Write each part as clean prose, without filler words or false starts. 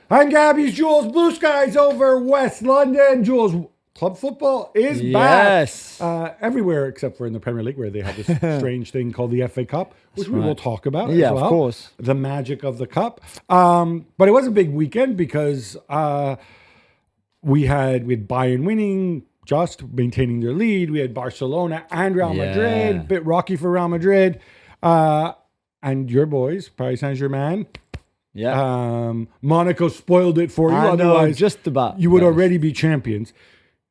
I'm Gabby's Jules. Blue skies over West London. Jules, club football is back. Everywhere except for in the Premier League, where they have this strange thing called the FA Cup, which we will talk about as well. Of course. The magic of the cup. But it was a big weekend because we had Bayern winning, just maintaining their lead. We had Barcelona and Real Madrid. A bit rocky for Real Madrid. And your boys, Paris Saint-Germain. Yeah. Monaco spoiled it for you. Otherwise, just about. You would already be champions.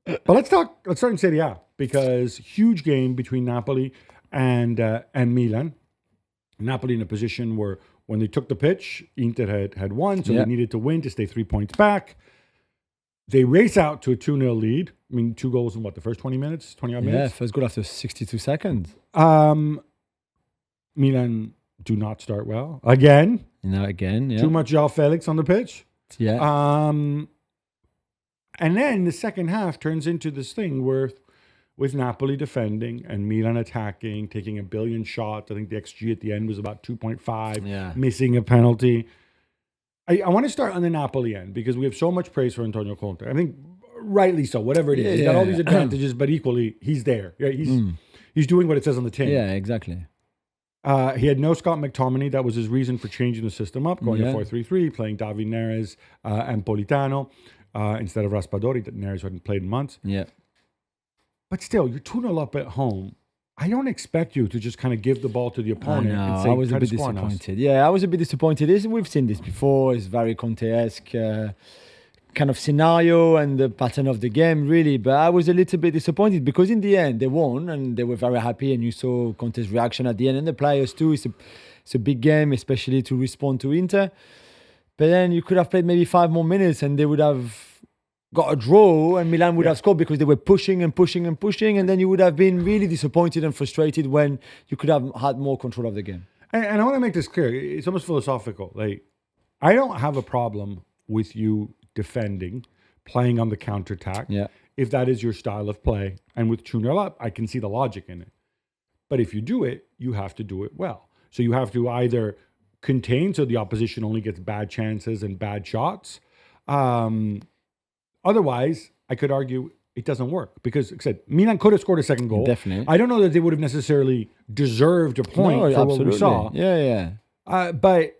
But let's start in Serie A, because huge game between Napoli and Milan. Napoli in a position where when they took the pitch, Inter had won, so they needed to win to stay 3 points back. They race out to a 2-0 lead. I mean, 2 goals in the first 20 minutes, 20-odd minutes? Yeah, first goal after 62 seconds. Milan do not start well. Again. Too much João Felix on the pitch. Yeah. And then the second half turns into this thing where with Napoli defending and Milan attacking, taking 1 billion shots. I think the XG at the end was about 2.5, missing a penalty. I want to start on the Napoli end because we have so much praise for Antonio Conte. I think rightly so, whatever it is. He's got all these advantages, but equally, he's there. Yeah, he's doing what it says on the tin. Yeah, exactly. He had no Scott McTominay. That was his reason for changing the system up, going to 4-3-3, playing David Neres and Politano instead of Raspadori, that Neres hadn't played in months. Yeah. But still, you're 2-0 up at home. I don't expect you to just kind of give the ball to the opponent and say, I was a bit disappointed. Yeah, I was a bit disappointed. We've seen this before. It's very Conte-esque kind of scenario and the pattern of the game, really. But I was a little bit disappointed because in the end, they won and they were very happy. And you saw Conte's reaction at the end and the players too. It's a big game, especially to respond to Inter. But then you could have played maybe 5 more minutes and they would have got a draw and Milan would have scored because they were pushing and pushing and pushing, and then you would have been really disappointed and frustrated when you could have had more control of the game. And I want to make this clear. It's almost philosophical. Like, I don't have a problem with you defending, playing on the counterattack, if that is your style of play. And with 2-0 up, I can see the logic in it. But if you do it, you have to do it well. So you have to either contain so the opposition only gets bad chances and bad shots. Otherwise, I could argue it doesn't work because, like I said, Milan could have scored a second goal. Definitely. I don't know that they would have necessarily deserved a point for what we saw. Yeah. But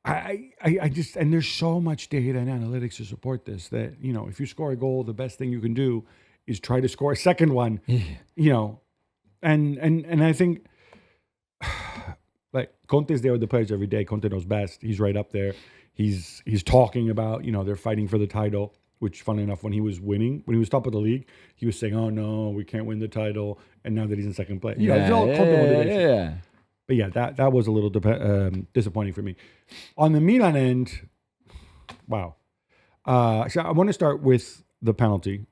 I just, and there's so much data and analytics to support this that, you know, if you score a goal, the best thing you can do is try to score a second one, you know, and I think like Conte's there with the players every day. Conte knows best. He's right up there. He's talking about, you know, they're fighting for the title, which funnily enough, when he was winning, when he was top of the league, he was saying, oh no, we can't win the title. And now that he's in second place, you know, it's all Conte motivation. But yeah, that was a little disappointing for me. On the Milan end, wow. So I want to start with the penalty.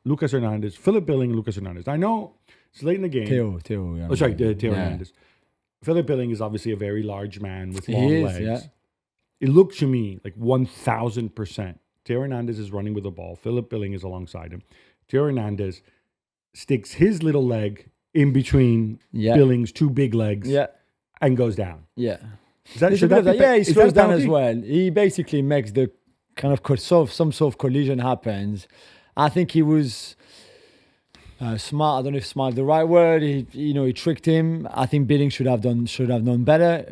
Lucas Hernandez, Philip Billing and Lucas Hernandez. I know it's late in the game. Theo Hernandez. Philip Billing is obviously a very large man with long legs. Yeah. It looked to me like 1,000%. Theo Hernandez is running with the ball. Philip Billing is alongside him. Theo Hernandez sticks his little leg in between Billing's 2 big legs and goes down. Yeah. He slows down as well. He basically makes the kind of some sort of collision happens. I think he was smart. I don't know if smart is the right word. He tricked him. I think Billing should have known better.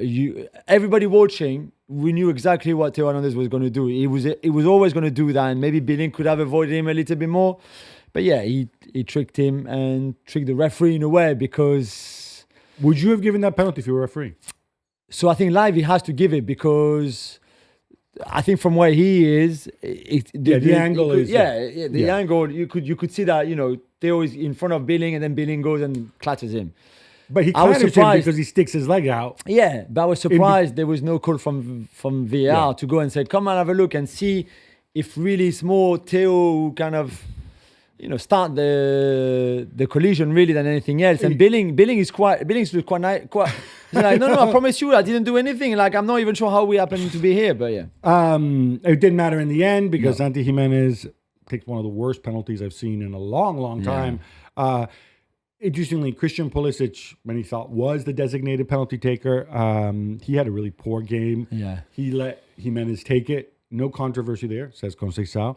Everybody watching, we knew exactly what Theo Hernandez was going to do. He was always going to do that, and maybe Billing could have avoided him a little bit more. But yeah, he tricked him and tricked the referee in a way because... Would you have given that penalty if you were a referee? So I think live he has to give it because I think from where he is... the angle is... The angle, you could see that, you know, Theo is in front of Billing and then Billing goes and clutches him. But he clatters him because he sticks his leg out. Yeah, but I was surprised there was no call from VAR to go and say, come and have a look and see if really it's more Theo who kind of... start the collision really than anything else. And Billings quite nice. He's like, no, I promise you, I didn't do anything. Like, I'm not even sure how we happened to be here, but yeah. It didn't matter in the end because Santi Jimenez takes one of the worst penalties I've seen in a long, long time. Interestingly, Christian Pulisic, many thought was the designated penalty taker. He had a really poor game. Yeah. He let Jimenez take it. No controversy there, says Conceição.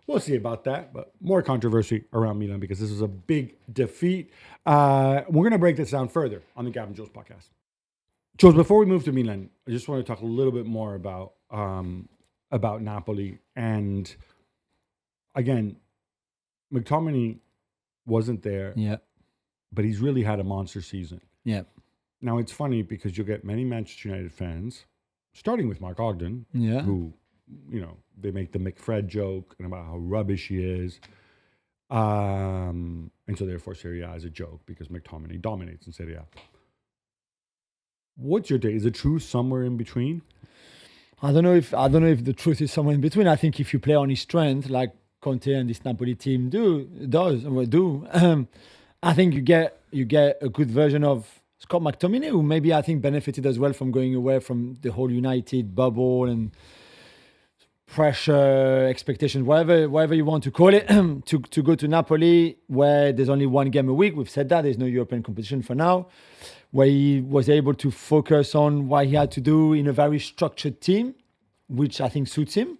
We'll see about that, but more controversy around Milan because this was a big defeat. We're going to break this down further on the Gab and Juls podcast. Jules, before we move to Milan, I just want to talk a little bit more about Napoli. And again, McTominay wasn't there, Yeah. but he's really had a monster season. Yeah. Now, it's funny because you'll get many Manchester United fans, starting with Mark Ogden, Yeah. who, they make the McFred joke and about how rubbish he is. And so therefore Serie A is a joke because McTominay dominates in Serie A. What's your take? Is the truth somewhere in between? I don't know if the truth is somewhere in between. I think if you play on his strength, like Conte and this Napoli team do, I think you get a good version of Scott McTominay, who maybe I think benefited as well from going away from the whole United bubble and pressure, expectations, whatever you want to call it, to go to Napoli, where there's only one game a week. We've said that there's no European competition for now, where he was able to focus on what he had to do in a very structured team, which I think suits him.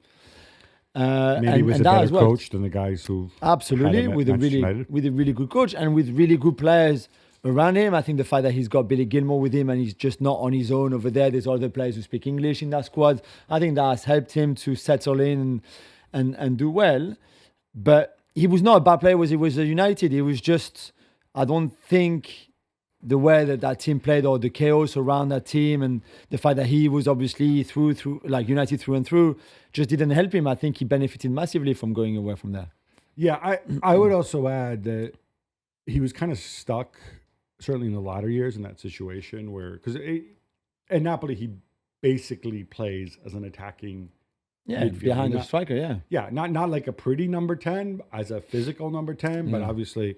Maybe he was a better coach than the guys who absolutely had with a really good coach and with really good players around him. I think the fact that he's got Billy Gilmore with him and he's just not on his own over there. There's other players who speak English in that squad. I think that has helped him to settle in and do well. But he was not a bad player. He was a United. He was just, I don't think the way that team played or the chaos around that team and the fact that he was obviously through like United through and through just didn't help him. I think he benefited massively from going away from there. Yeah, I would also add that he was kind of stuck, certainly in the latter years, in that situation where, because at Napoli, he basically plays as an attacking midfielder. Behind the striker, not like a pretty number 10, as a physical number 10, but obviously,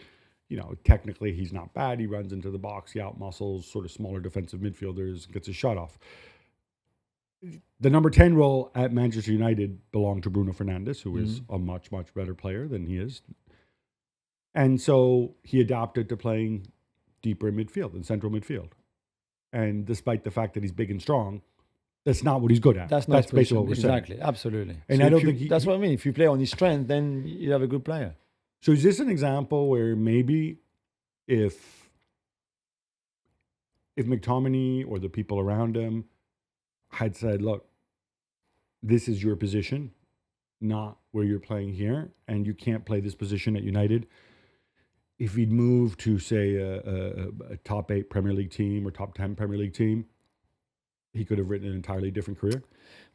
technically he's not bad. He runs into the box, he outmuscles sort of smaller defensive midfielders, gets a shot off. The number 10 role at Manchester United belonged to Bruno Fernandes, who is a much, much better player than he is. And so he adapted to playing deeper in midfield, in central midfield. And despite the fact that he's big and strong, that's not what he's good at. That's basically what we're saying. Exactly, absolutely. And so I don't think that's what I mean. If you play on his strength, then you have a good player. So is this an example where maybe if McTominay or the people around him had said, look, this is your position, not where you're playing here, and you can't play this position at United, if he'd moved to, say, a top 8 Premier League team or top 10 Premier League team, he could have written an entirely different career?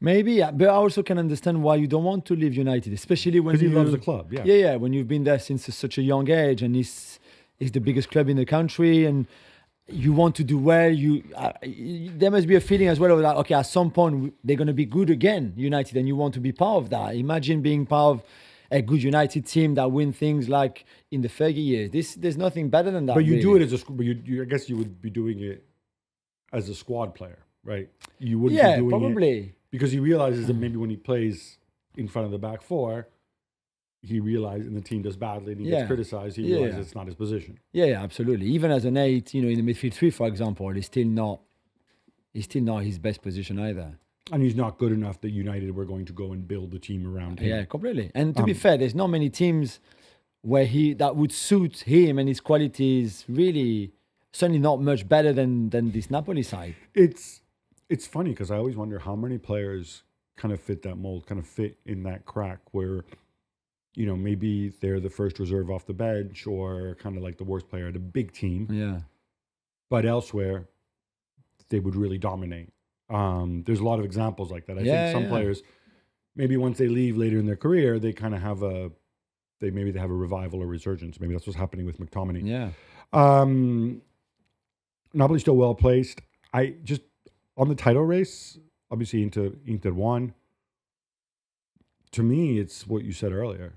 Maybe, yeah. But I also can understand why you don't want to leave United, especially when he loves the club, yeah. Yeah, when you've been there since such a young age and it's the biggest club in the country and you want to do well. There must be a feeling as well of that, okay, at some point they're going to be good again, United, and you want to be part of that. Imagine being part of a good United team that win things like in the Fergie years. There's nothing better than that. But you really do it as a, I guess you would be doing it as a squad player, right? You wouldn't be doing probably. it because he realizes that maybe when he plays in front of the back four, he realizes, and the team does badly and he gets criticized, he realizes it's not his position. Yeah, absolutely. Even as an 8, in the midfield 3, for example, he's still not his best position either. And he's not good enough that United were going to go and build the team around him. Yeah, completely. And to be fair, there's not many teams where that would suit him and his qualities. Really, certainly not much better than this Napoli side. It's funny because I always wonder how many players kind of fit that mold, kind of fit in that crack where, maybe they're the first reserve off the bench or kind of like the worst player at a big team. Yeah. But elsewhere, they would really dominate. There's a lot of examples like that. I think some players, maybe once they leave later in their career, they kind of have they have a revival or resurgence. Maybe that's what's happening with McTominay. Yeah. Napoli's still well placed. I just on the title race, obviously Inter won. To me, it's what you said earlier.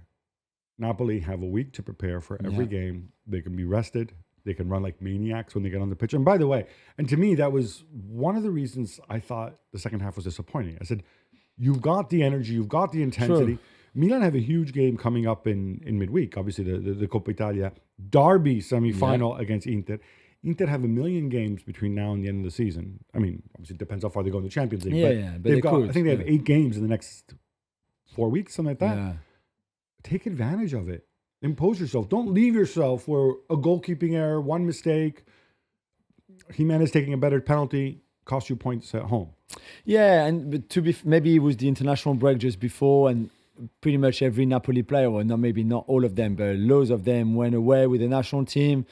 Napoli have a week to prepare for every game. They can be rested. They can run like maniacs when they get on the pitch. And by the way, and to me, that was one of the reasons I thought the second half was disappointing. I said, you've got the energy, you've got the intensity. Milan have a huge game coming up in midweek. Obviously, the Coppa Italia derby semifinal against Inter. Inter have a million games between now and the end of the season. I mean, obviously, it depends how far they go in the Champions League. But they've they got. could, I think they have 8 games in the next 4 weeks, something like that. Yeah. Take advantage of it. Impose yourself. Don't leave yourself where a goalkeeping error, one mistake, Jimenez taking a better penalty, cost you points at home. Yeah, and maybe it was the international break just before, and pretty much every Napoli player, or maybe not all of them, but loads of them went away with the national team,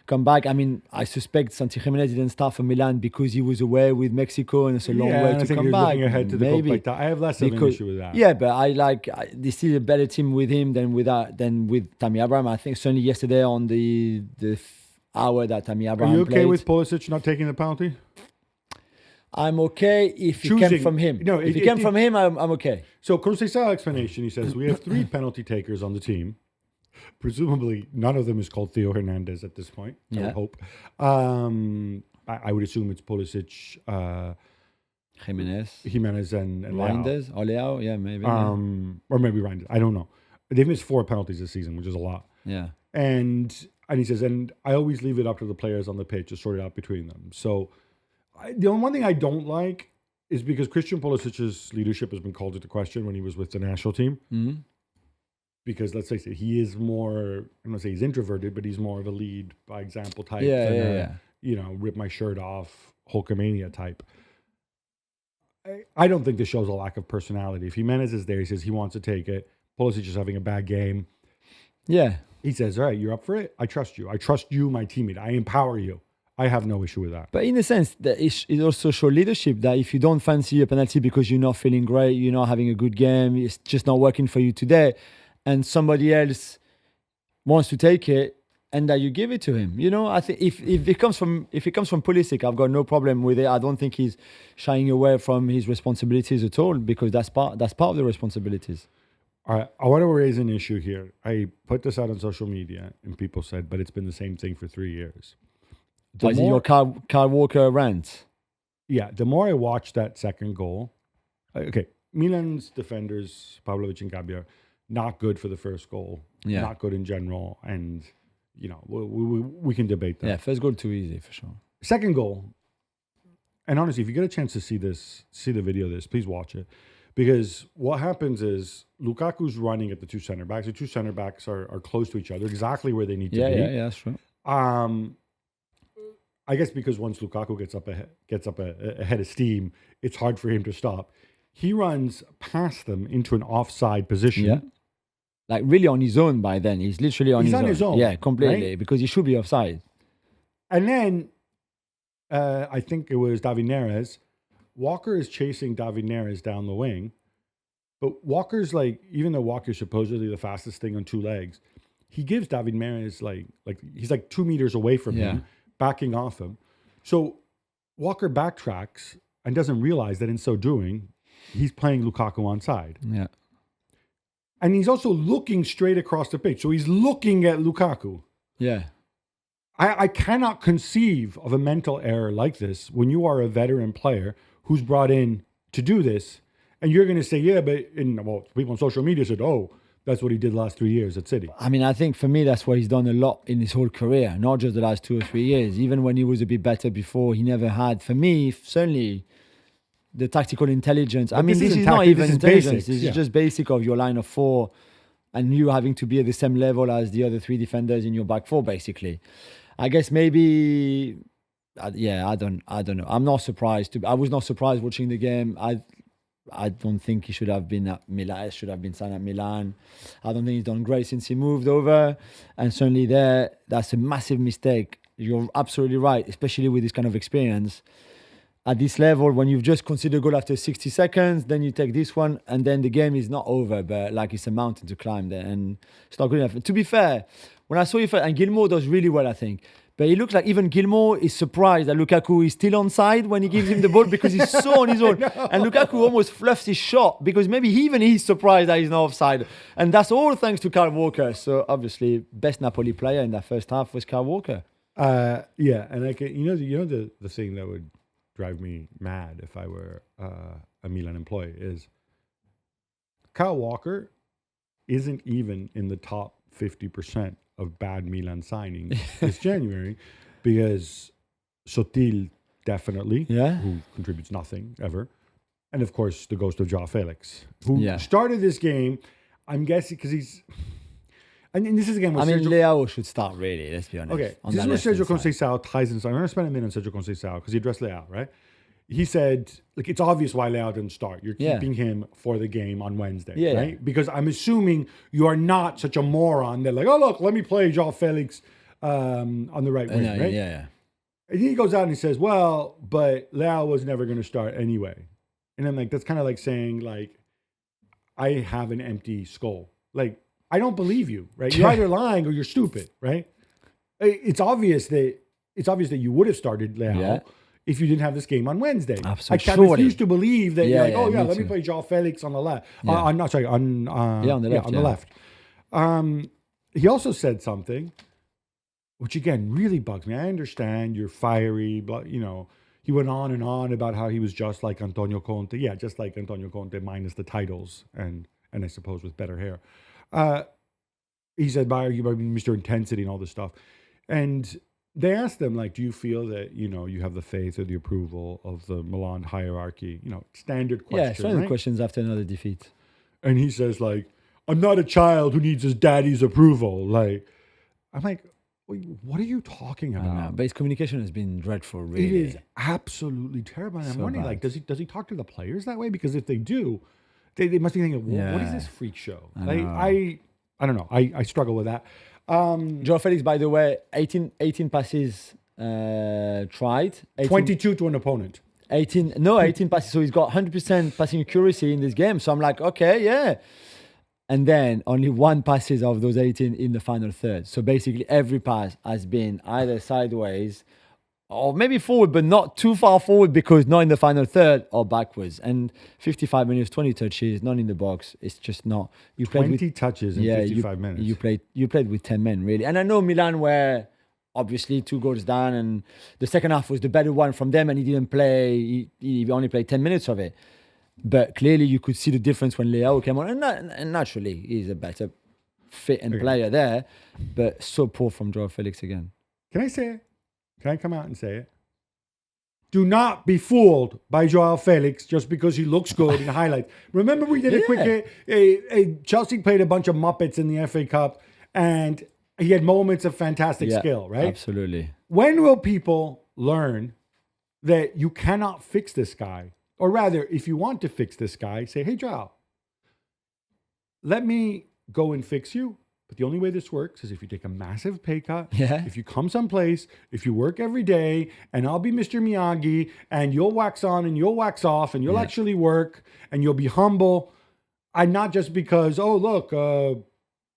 come back. I mean, I suspect Santi Jimenez didn't start for Milan because he was away with Mexico, and it's a long way to come back. Looking ahead to the maybe. I have less of an issue with that. Yeah, but there's still a better team with him than with Tammy Abraham. I think certainly yesterday on the hour that Tammy Abraham Are you okay played, with Pulisic not taking the penalty? I'm okay if it came from him. No, if it came from him, I'm okay. So Conceição explanation, he says, we have 3 penalty takers on the team. Presumably, none of them is called Theo Hernandez at this point, I would hope. I would assume it's Pulisic, Jimenez and Reinders, Oleao, yeah, maybe. Or maybe Reinders, I don't know. They've missed 4 penalties this season, which is a lot. Yeah. And he says, and I always leave it up to the players on the pitch to sort it out between them. So the only one thing I don't like is because Christian Pulisic's leadership has been called into question when he was with the national team. Mm-hmm. Because let's face it, he is more, I'm not going to say he's introverted, but he's more of a lead by example type than rip my shirt off, Hulkamania type. I don't think this shows a lack of personality. If Jimenez is there, he says he wants to take it. Pulisic is having a bad game. Yeah. He says, all right, you're up for it? I trust you. I trust you, my teammate. I empower you. I have no issue with that. But in a sense, that it also shows leadership that if you don't fancy a penalty because you're not feeling great, you're not having a good game, it's just not working for you today, and somebody else wants to take it, and that you give it to him. You know, I think if it comes from Pulisic, I've got no problem with it. I don't think he's shying away from his responsibilities at all, because that's part of the responsibilities. All right, I want to raise an issue here. I put this out on social media, and people said, but it's been the same thing for 3 years. Is it your Kyle Walker rant? Yeah, the more I watch that second goal, okay, Milan's defenders, Pavlovic and Gabbia, not good for the first goal. Yeah. Not good in general, and we can debate that. Yeah, first goal too easy for sure. Second goal, and honestly, if you get a chance to see the video of this, please watch it, because what happens is Lukaku's running at the 2 center backs. The 2 center backs are close to each other, exactly where they need to be. Yeah, that's true. I guess because once Lukaku gets up ahead of steam, it's hard for him to stop. He runs past them into an offside position. Yeah. Like really on his own by then. He's literally on his own. Yeah, completely. Right? Because he should be offside. And then, I think it was David Neres. Walker is chasing David Neres down the wing. But Walker's even though Walker's supposedly the fastest thing on 2 legs, he gives David Neres he's 2 meters away from him, backing off him. So Walker backtracks and doesn't realize that in so doing, he's playing Lukaku onside. Yeah. And he's also looking straight across the pitch. So he's looking at Lukaku. Yeah. I cannot conceive of a mental error like this when you are a veteran player who's brought in to do this. And you're going to say, yeah, but people on social media said, oh, that's what he did the last 3 years at City. I mean, I think for me, that's what he's done a lot in his whole career, not just the last 2 or 3 years. Even when he was a bit better before, he never had, for me, certainly the tactical intelligence. But I mean, this is not even intelligence. This is just basic of your line of 4 and you having to be at the same level as the other 3 defenders in your back 4, basically. I guess maybe, I don't know. I'm not surprised. I was not surprised watching the game. I don't think he should have been at Milan. He should have been signed at Milan. I don't think he's done great since he moved over. And certainly that's a massive mistake. You're absolutely right, especially with this kind of experience. At this level, when you've just considered goal after 60 seconds, then you take this one, and then the game is not over, but it's a mountain to climb there, and it's not good enough. To be fair, when I saw it, and Gilmour does really well, I think. But it looks like even Gilmour is surprised that Lukaku is still onside when he gives him the ball, because he's so on his own. And Lukaku almost fluffs his shot because maybe even he's surprised that he's not offside. And that's all thanks to Kyle Walker. So obviously, best Napoli player in that first half was Kyle Walker. Yeah, and the thing that would drive me mad if I were a Milan employee is Kyle Walker isn't even in the top 50% of bad Milan signings this January, because Sotil definitely, who contributes nothing ever, and of course the ghost of Joao Felix, who started this game. I'm guessing because he's. And this is again. I mean, Leao should start really. Let's be honest. Okay, this is where Sergio Conceição ties in. So I'm going to spend a minute on Sergio Conceição because he addressed Leao, right? He said, like, it's obvious why Leao didn't start. You're keeping him for the game on Wednesday, right? Because I'm assuming you are not such a moron that, like, oh, look, let me play Joao Felix on the right wing, right? Yeah. And he goes out and he says, well, but Leao was never going to start anyway. And I'm like, that's kind of like saying, like, I have an empty skull. Like, I don't believe you, right? You're either lying or you're stupid, right? It's obvious that you would have started Leao if you didn't have this game on Wednesday. Absolutely. I refuse to believe that you're like, oh yeah, let me play Joao Felix on the left. On the left. He also said something, which again really bugs me. I understand you're fiery, but he went on and on about how he was just like Antonio Conte. Yeah, just like Antonio Conte minus the titles and I suppose with better hair. He said, "By Mr. Intensity and all this stuff," and they asked him, like, "Do you feel that you have the faith or the approval of the Milan hierarchy?" Standard question. Yeah, standard questions after another defeat. And he says, like, "I'm not a child who needs his daddy's approval." Like, I'm like, what are you talking about? I know, but his communication has been dreadful. Really, it is absolutely terrible. And I'm wondering, like, does he talk to the players that way? Because if they do. They must be thinking, what is this freak show? I don't know. I struggle with that. Joao Felix, by the way, 18 passes tried. 22 to an opponent. 18 passes. So he's got 100% passing accuracy in this game. So I'm like, okay, yeah. And then only 1 passes of those 18 in the final third. So basically every pass has been either sideways or maybe forward, but not too far forward because not in the final third or backwards. And 55 minutes, 20 touches, not in the box. It's just not. You played 20 touches in 55 minutes. You played with 10 men, really. And I know Milan were obviously 2 goals down and the second half was the better one from them and he didn't play. He only played 10 minutes of it. But clearly you could see the difference when Leao came on. And naturally, he's a better fit and player there. But so poor from Joao Felix again. Can I say it? Can I come out and say it? Do not be fooled by Joao Felix just because he looks good in the highlights. Remember we did a quick... Chelsea played a bunch of Muppets in the FA Cup and he had moments of fantastic skill, right? Absolutely. When will people learn that you cannot fix this guy? Or rather, if you want to fix this guy, say, hey, Joao, let me go and fix you. But the only way this works is if you take a massive pay cut, if you come someplace, if you work every day, and I'll be Mr. Miyagi, and you'll wax on and you'll wax off, and you'll actually work, and you'll be humble. And not just because, oh, look,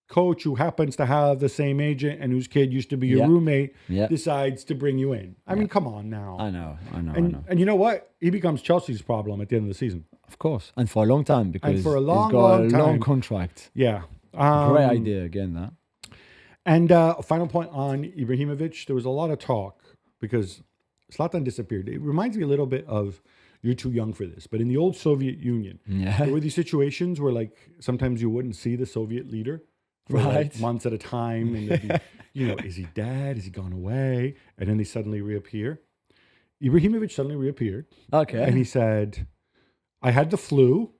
coach who happens to have the same agent and whose kid used to be your roommate decides to bring you in. I mean, come on now. I know. And you know what? He becomes Chelsea's problem at the end of the season. Of course. And for a long time because he's got a long contract. Yeah. Great idea again, that. And a final point on Ibrahimovic. There was a lot of talk because Zlatan disappeared. It reminds me a little bit of, you're too young for this, but in the old Soviet Union, there were these situations where, like, sometimes you wouldn't see the Soviet leader for like months at a time. And they'd be, is he dead? Has he gone away? And then they suddenly reappear. Ibrahimovic suddenly reappeared. Okay. And he said, I had the flu.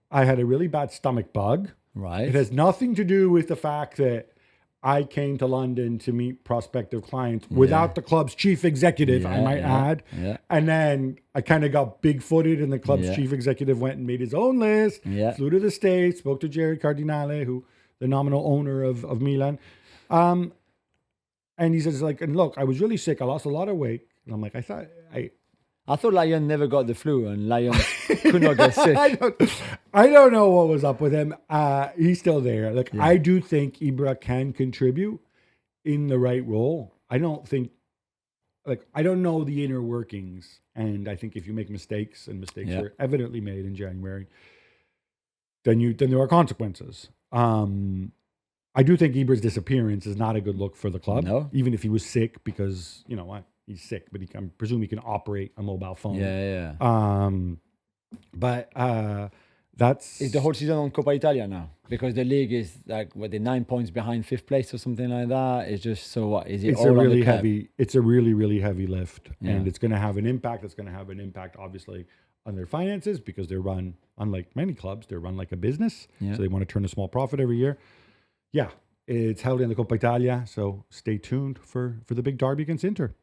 I had a really bad stomach bug. Right. It has nothing to do with the fact that I came to London to meet prospective clients without the club's chief executive, I might add. Yeah. And then I kind of got big-footed and the club's chief executive went and made his own list, flew to the States, spoke to Jerry Cardinale, who the nominal owner of Milan. And he says, like, and look, I was really sick. I lost a lot of weight. And I'm like, I thought Lion never got the flu and Lion could not get sick. I don't know what was up with him. He's still there. Like, I do think Ibra can contribute in the right role. I don't know the inner workings. And I think if you make mistakes, and mistakes were evidently made in January, then there are consequences. I do think Ibra's disappearance is not a good look for the club. No. Even if he was sick, because, you know what? He's sick, but I presume he can operate a mobile phone. Yeah. But That's Is the whole season on Coppa Italia now? Because the league is like they're 9 points behind fifth place or something like that. It's just so what is it? it's all a on the really cap? heavy. It's a really heavy lift, Yeah. and it's going to have an impact. It's going to have an impact, obviously, on their finances because they're run, unlike many clubs, they're run like a business. Yeah. So they want to turn a small profit every year. Yeah, it's held in the Coppa Italia. So stay tuned for the big derby against Inter.